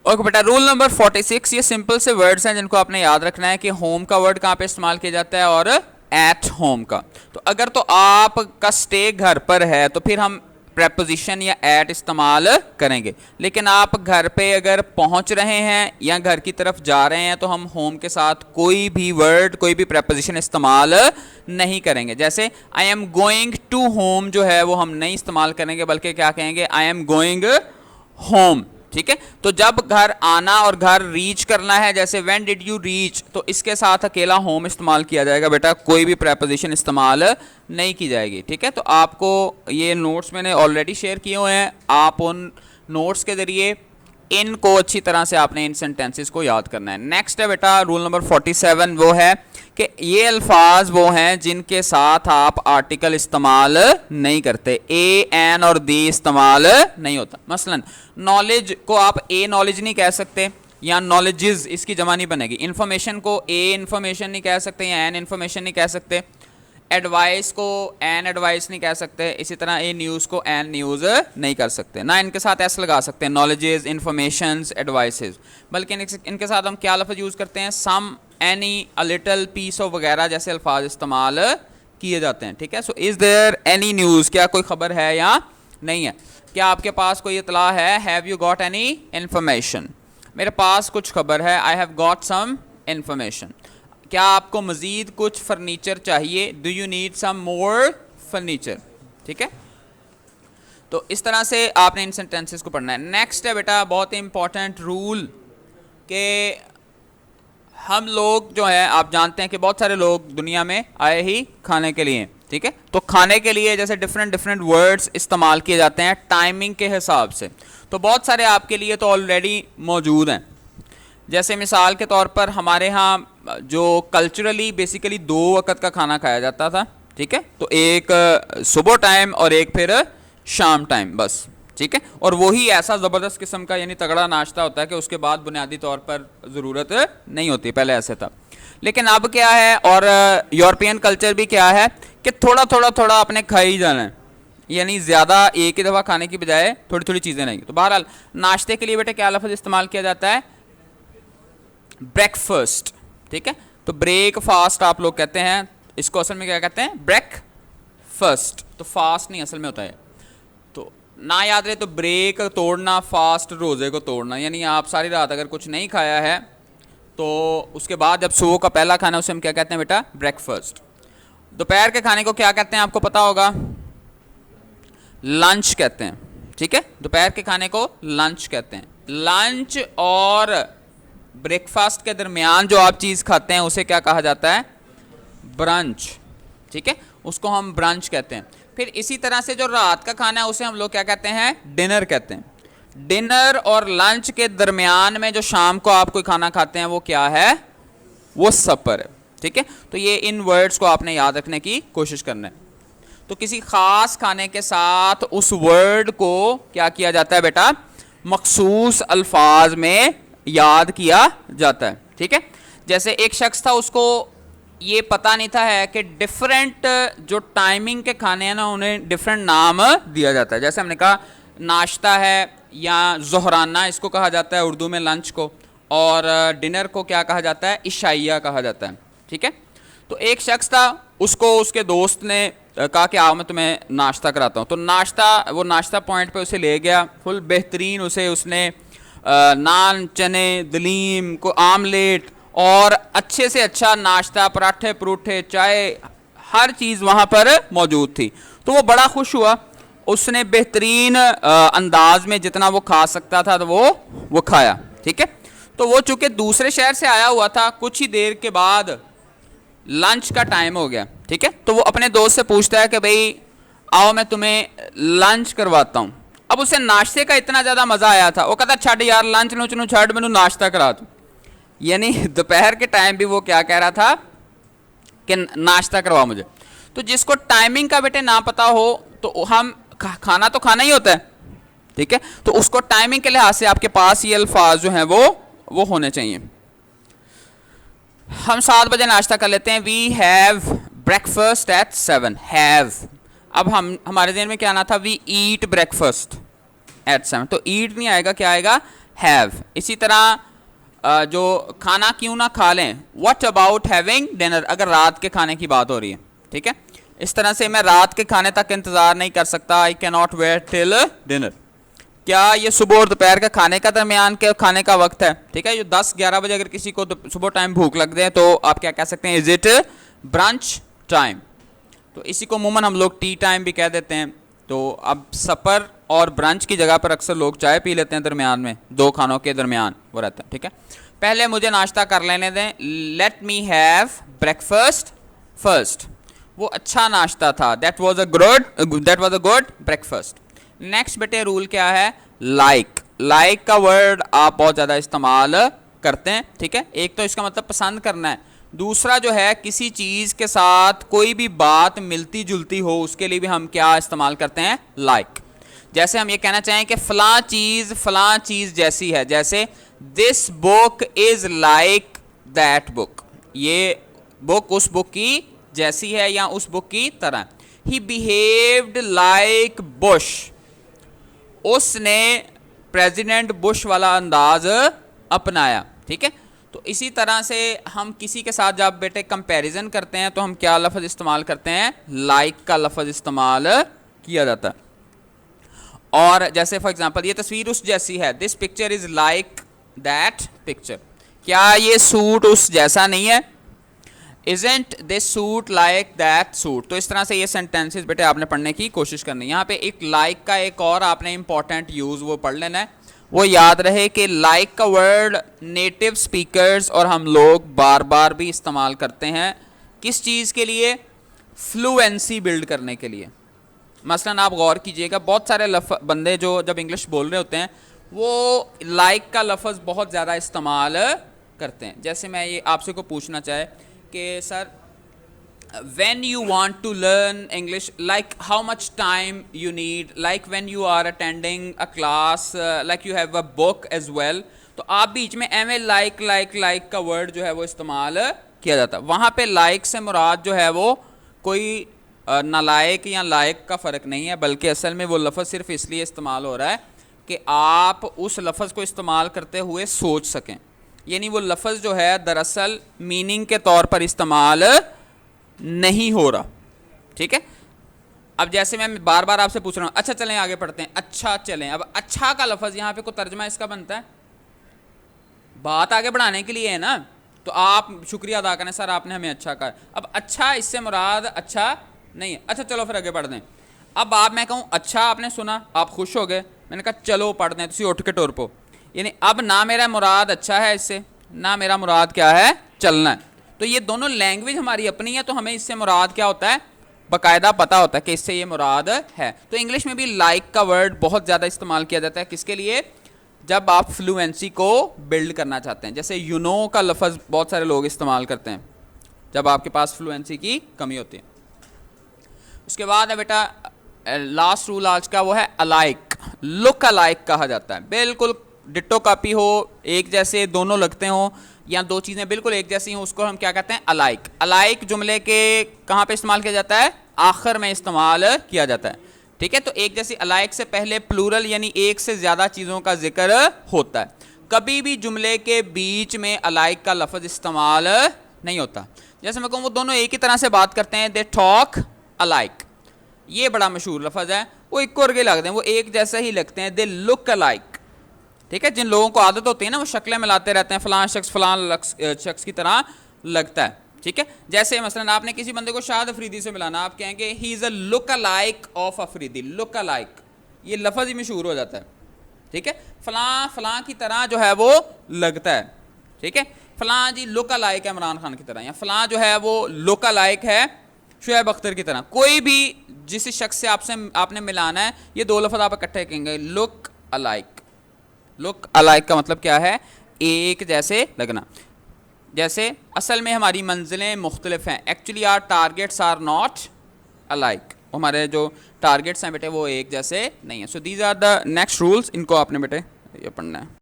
Okay बेटा, rule number 46, ये simple से वर्ड्स हैं जिनको आपने याद रखना है कि होम का वर्ड कहाँ पे इस्तेमाल किया जाता है और एट होम का। तो अगर तो आपका स्टे घर पर है तो फिर हम प्रेपोजिशन या एट इस्तेमाल करेंगे, लेकिन आप घर पे अगर पहुंच रहे हैं या घर की तरफ जा रहे हैं तो हम होम के साथ कोई भी वर्ड, कोई भी प्रेपोजिशन इस्तेमाल नहीं करेंगे। जैसे I am going to home जो है वो हम नहीं इस्तेमाल करेंगे, बल्कि क्या कहेंगे, आई एम गोइंग होम। ठीक है, तो जब घर आना और घर रीच करना है, जैसे व्हेन डिड यू रीच, तो इसके साथ अकेला होम इस्तेमाल किया जाएगा बेटा, कोई भी प्रेपोजिशन इस्तेमाल नहीं की जाएगी। ठीक है, तो आपको ये नोट्स मैंने ऑलरेडी शेयर किए हुए हैं, आप उन नोट्स के जरिए इनको अच्छी तरह से आपने इन सेंटेंसेस को याद करना है। नेक्स्ट है बेटा रूल नंबर 47, वो है कि ये अल्फाज वो हैं जिनके साथ आप आर्टिकल इस्तेमाल नहीं करते, ए, एन और दी इस्तेमाल नहीं होता। मसलन नॉलेज को आप ए नॉलेज नहीं कह सकते या नॉलेजेस, इसकी जमा नहीं बनेगी। इन्फॉर्मेशन को ए इन्फॉर्मेशन नहीं कह सकते या एन इन्फॉर्मेशन नहीं कह सकते। एडवाइस को एन एडवाइस नहीं कह सकते, इसी तरह ए न्यूज़ को एन न्यूज़ नहीं कर सकते, ना इनके साथ एस लगा सकते हैं, नॉलेजेस, इन्फॉर्मेशंस, एडवाइसेस, बल्कि इनके साथ हम क्या लफ्ज़ यूज़ करते हैं, some, any, a little, piece of वगैरह जैसे अल्फाज इस्तेमाल किए जाते हैं। ठीक है, so is there any news, क्या कोई खबर है या नहीं है, क्या आपके पास कोई इतला है, have you got any information, मेरे पास कुछ खबर है, I have got some information. क्या आपको मज़ीद कुछ फर्नीचर चाहिए, do you need some more furniture. ठीक है, तो इस तरह से आपने इन सेंटेंसेस को पढ़ना है। नेक्स्ट है बेटा बहुत ही इंपॉर्टेंट रूल कि हम लोग जो है, आप जानते हैं कि बहुत सारे लोग दुनिया में आए ही खाने के लिए। ठीक है, तो खाने के लिए जैसे डिफरेंट वर्ड्स इस्तेमाल किए जाते हैं टाइमिंग के हिसाब से, तो बहुत सारे आपके लिए तो ऑलरेडी मौजूद हैं। जैसे मिसाल के तौर पर हमारे यहाँ जो कल्चरली बेसिकली 2 वक्त का खाना खाया जाता था। ठीक है, तो एक सुबह टाइम और एक फिर शाम टाइम, बस। ठीक है, और वही ऐसा ज़बरदस्त किस्म का यानी तगड़ा नाश्ता होता है कि उसके बाद बुनियादी तौर पर ज़रूरत नहीं होती, पहले ऐसे था। लेकिन अब क्या है, और यूरोपियन कल्चर भी क्या है कि थोड़ा थोड़ा आपने खा ही जाना है, यानी ज़्यादा एक ही दफ़ा खाने की बजाय थोड़ी थोड़ी चीज़ें नहीं। तो बहरहाल नाश्ते के लिए बेटा क्या लफ्ज़ इस्तेमाल किया जाता है, ब्रेकफास्ट। ठीक है, तो ब्रेकफास्ट आप लोग कहते हैं, इसको असल में क्या कहते हैं, ब्रेकफास्ट। तो फास्ट नहीं असल में होता है, तो ना याद रहे, तो ब्रेक तोड़ना, फास्ट रोज़े को तोड़ना, यानी आप सारी रात अगर कुछ नहीं खाया है तो उसके बाद जब सुबह का पहला खाना उसे हम क्या कहते हैं बेटा, ब्रेकफास्ट। दोपहर के खाने को क्या कहते हैं आपको पता होगा, लंच कहते हैं। ठीक है, दोपहर के खाने को लंच कहते हैं। लंच और ब्रेकफास्ट के दरमियान जो आप चीज़ खाते हैं उसे क्या कहा जाता है, ब्रंच। ठीक है, उसको हम ब्रंच कहते हैं। फिर इसी तरह से जो रात का खाना है उसे हम लोग क्या कहते हैं, डिनर कहते हैं। डिनर और लंच के दरमियान में जो शाम को आप कोई खाना खाते हैं वो क्या है, वो सपर है। ठीक है, तो ये इन वर्ड्स को आपने याद रखने की कोशिश करना है। तो किसी ख़ास खाने के साथ उस वर्ड को क्या किया जाता है बेटा, मखसूस अल्फाज में याद किया जाता है। ठीक है, जैसे एक शख्स था, उसको ये पता नहीं था है कि डिफरेंट जो टाइमिंग के खाने हैं ना उन्हें डिफरेंट नाम दिया जाता है। जैसे हमने कहा नाश्ता है या ज़ोहराना इसको कहा जाता है उर्दू में लंच को, और डिनर को क्या कहा जाता है, इशाइया कहा जाता है। ठीक है, तो एक शख्स था, उसको उसके दोस्त ने कहा कि आओ मैं तुम्हें नाश्ता कराता हूँ। तो वो नाश्ता पॉइंट पे उसे ले गया, फुल बेहतरीन उसने नान, चने, दलीम को, आमलेट और अच्छे से अच्छा नाश्ता, पराठे, परूठे, चाय, हर चीज़ वहाँ पर मौजूद थी। तो वो बड़ा खुश हुआ, उसने बेहतरीन अंदाज में जितना वो खा सकता था तो वो खाया। ठीक है, तो वो चूँकि दूसरे शहर से आया हुआ था, कुछ ही देर के बाद लंच का टाइम हो गया। ठीक है, तो वो अपने दोस्त से पूछता है कि भाई आओ मैं तुम्हें लंच करवाता हूँ। अब उसे नाश्ते का इतना ज़्यादा मज़ा आया था, वो कहता छड़ यार लंच नूच नू छड़, मैनू नाश्ता करा तू। यानी दोपहर के टाइम भी वो क्या कह रहा था कि नाश्ता करवा मुझे। तो जिसको टाइमिंग का बेटे ना पता हो तो हम खाना तो खाना ही होता है। ठीक है, तो उसको टाइमिंग के लिहाज से आपके पास ये अल्फाज जो हैं वो होने चाहिए। हम 7 बजे नाश्ता कर लेते हैं, we have breakfast at 7, have. अब हमारे ज़हन में क्या आना था, वी ईट ब्रेकफास्ट एट 7, तो ईट नहीं आएगा, क्या आएगा, हैव। इसी तरह जो खाना क्यों ना खा लें, व्हाट अबाउट हैविंग डिनर, अगर रात के खाने की बात हो रही है, ठीक है। इस तरह से मैं रात के खाने तक इंतज़ार नहीं कर सकता, I can not wait till dinner. क्या ये सुबह और दोपहर का खाने का दरमियान के खाने का वक्त है, ठीक है। ये 10-11 बजे अगर किसी को सुबह टाइम भूख लग जाए तो आप क्या कह सकते हैं, इज इट ब्रंच टाइम। तो इसी को अमूमन हम लोग टी टाइम भी कह देते हैं। तो अब सफ़र और ब्रंच की जगह पर अक्सर लोग चाय पी लेते हैं दरमियान में, दो खानों के दरमियान वो रहता है, ठीक है। पहले मुझे नाश्ता कर लेने दें, let me have breakfast first. वो अच्छा नाश्ता था, that was a good breakfast. Next बेटे रूल क्या है, लाइक। लाइक का वर्ड आप बहुत ज़्यादा इस्तेमाल करते हैं, ठीक है। एक तो इसका मतलब पसंद करना है, दूसरा जो है किसी चीज़ के साथ कोई भी बात मिलती जुलती हो उसके लिए भी हम क्या इस्तेमाल करते हैं, लाइक। जैसे हम ये कहना चाहें कि फ़लाँ चीज़ जैसी है, जैसे this book is like that book, ये बुक उस बुक की जैसी है या उस बुक की तरह। ही बिहेव्ड लाइक बुश, उसने प्रेसिडेंट बुश वाला अंदाज अपनाया, ठीक है। तो इसी तरह से हम किसी के साथ जब बेटे कंपैरिजन करते हैं तो हम क्या लफ्ज़ इस्तेमाल करते हैं, लाइक का लफ्ज़ इस्तेमाल किया जाता है। और जैसे फॉर एग्जांपल ये तस्वीर उस जैसी है, this picture is like that picture, क्या ये सूट उस जैसा नहीं है, Isn't this suit like that suit। तो इस तरह से ये सेंटेंसेस बेटे आपने पढ़ने की कोशिश करनी है। यहाँ पे एक लाइक का एक और आपने इंपॉर्टेंट यूज़ वो पढ़ लेना है, वो याद रहे कि लाइक का वर्ड नेटिव स्पीकर्स और हम लोग बार बार भी इस्तेमाल करते हैं, किस चीज़ के लिए, फ्लुएंसी बिल्ड करने के लिए। मसलन आप गौर कीजिएगा, बहुत सारे बंदे जो जब इंग्लिश बोल रहे होते हैं वो लाइक का लफ्ज़ बहुत ज़्यादा इस्तेमाल करते हैं। जैसे मैं ये आपसे को पूछना चाहे कि sir when you want to learn English, like how much time you need, like when you are attending a class, like you have a book as well, तो आप बीच में एम ए लाइक का वर्ड जो है वो इस्तेमाल किया जाता है। वहाँ पे लाइक से मुराद जो है वो कोई नालायक या लायक का फ़र्क नहीं है, बल्कि असल में वो लफ्ज़ सिर्फ इसलिए इस्तेमाल हो रहा है कि आप उस लफ्ज़ को इस्तेमाल करते हुए सोच सकें, यानी वो लफ्ज़ जो है दरअसल मीनिंग के तौर पर इस्तेमाल नहीं हो रहा, ठीक है। अब जैसे मैं बार बार आपसे पूछ रहा हूँ, अच्छा चलें आगे पढ़ते हैं, अच्छा चलें। अब अच्छा का लफ्ज़ यहाँ पे कोई तर्जमा इसका बनता है, बात आगे बढ़ाने के लिए है ना, तो आप शुक्रिया अदा करें, सर आपने हमें अच्छा कहा। अब अच्छा इससे मुराद अच्छा नहीं है। अच्छा चलो फिर आगे बढ़ दें। अब मैं कहूँ अच्छा, आपने सुना, आप खुश हो गए, मैंने कहा चलो पढ़ दें, तुसी उठ के टोर पो, यानी अब ना मेरा मुराद अच्छा है इससे, ना मेरा मुराद क्या है, चलना है। तो ये दोनों लैंग्वेज हमारी अपनी है, तो हमें इससे मुराद क्या होता है, बाकायदा पता होता है कि इससे ये मुराद है। तो इंग्लिश में भी लाइक का वर्ड बहुत ज़्यादा इस्तेमाल किया जाता है, किसके लिए, जब आप फ्लुएंसी को बिल्ड करना चाहते हैं। जैसे यू नो का लफ्ज़ बहुत सारे लोग इस्तेमाल करते हैं जब आपके पास फ्लुएंसी की कमी होती है। उसके बाद है बेटा लास्ट रूल आज का, वो है अलाइक। लुक अलाइक कहा जाता है, बिल्कुल डिट्टो कॉपी हो, एक जैसे दोनों लगते हों, या दो चीज़ें बिल्कुल एक जैसी हों, उसको हम क्या कहते हैं, अलाइक। अलाइक जुमले के कहाँ पे इस्तेमाल किया जाता है, आखिर में इस्तेमाल किया जाता है, ठीक है। तो एक जैसी अलाइक से पहले प्लूरल यानी एक से ज़्यादा चीज़ों का जिक्र होता है, कभी भी जुमले के बीच में अलाइक का लफ्ज़ इस्तेमाल नहीं होता। जैसे मैं कहूँ वो दोनों एक ही तरह से बात करते हैं, दे टॉक अलाइक, ये बड़ा मशहूर लफ्ज़ है, वो एक और के लगते हैं, वो एक जैसे ही लगते हैं, दे लुक अलाइक, ठीक है। जिन लोगों को आदत होती है ना वो शक्लें मिलाते रहते हैं, फ़लाँ शख्स की तरह लगता है, ठीक है। जैसे मसलन आपने किसी बंदे को शाहिद अफरीदी से मिलाना, आप कहेंगे he is a look alike of Afridi, look alike, ये लफ्ज़ ही मशहूर हो जाता है, ठीक है। फ़लाँ की तरह जो है वो लगता है, ठीक है। फ़लाँ जी लुक अलाइक है इमरान खान की तरह, या फ़लाँ जो है वो लुक अलाइक है शुएब अख्तर की तरह। कोई भी जिस शख्स से आपने मिलाना है, ये दो लफ्ज़ आप इकट्ठे कहेंगे, लुक अलाइक। लुक अलाइक का मतलब क्या है, एक जैसे लगना। जैसे असल में हमारी मंजिलें मुख्तलिफ हैं, actually our targets are not alike, हमारे जो टारगेट्स हैं बेटे वो एक जैसे नहीं है। So these are the next rules, इनको आपने बेटे ये पढ़ना है।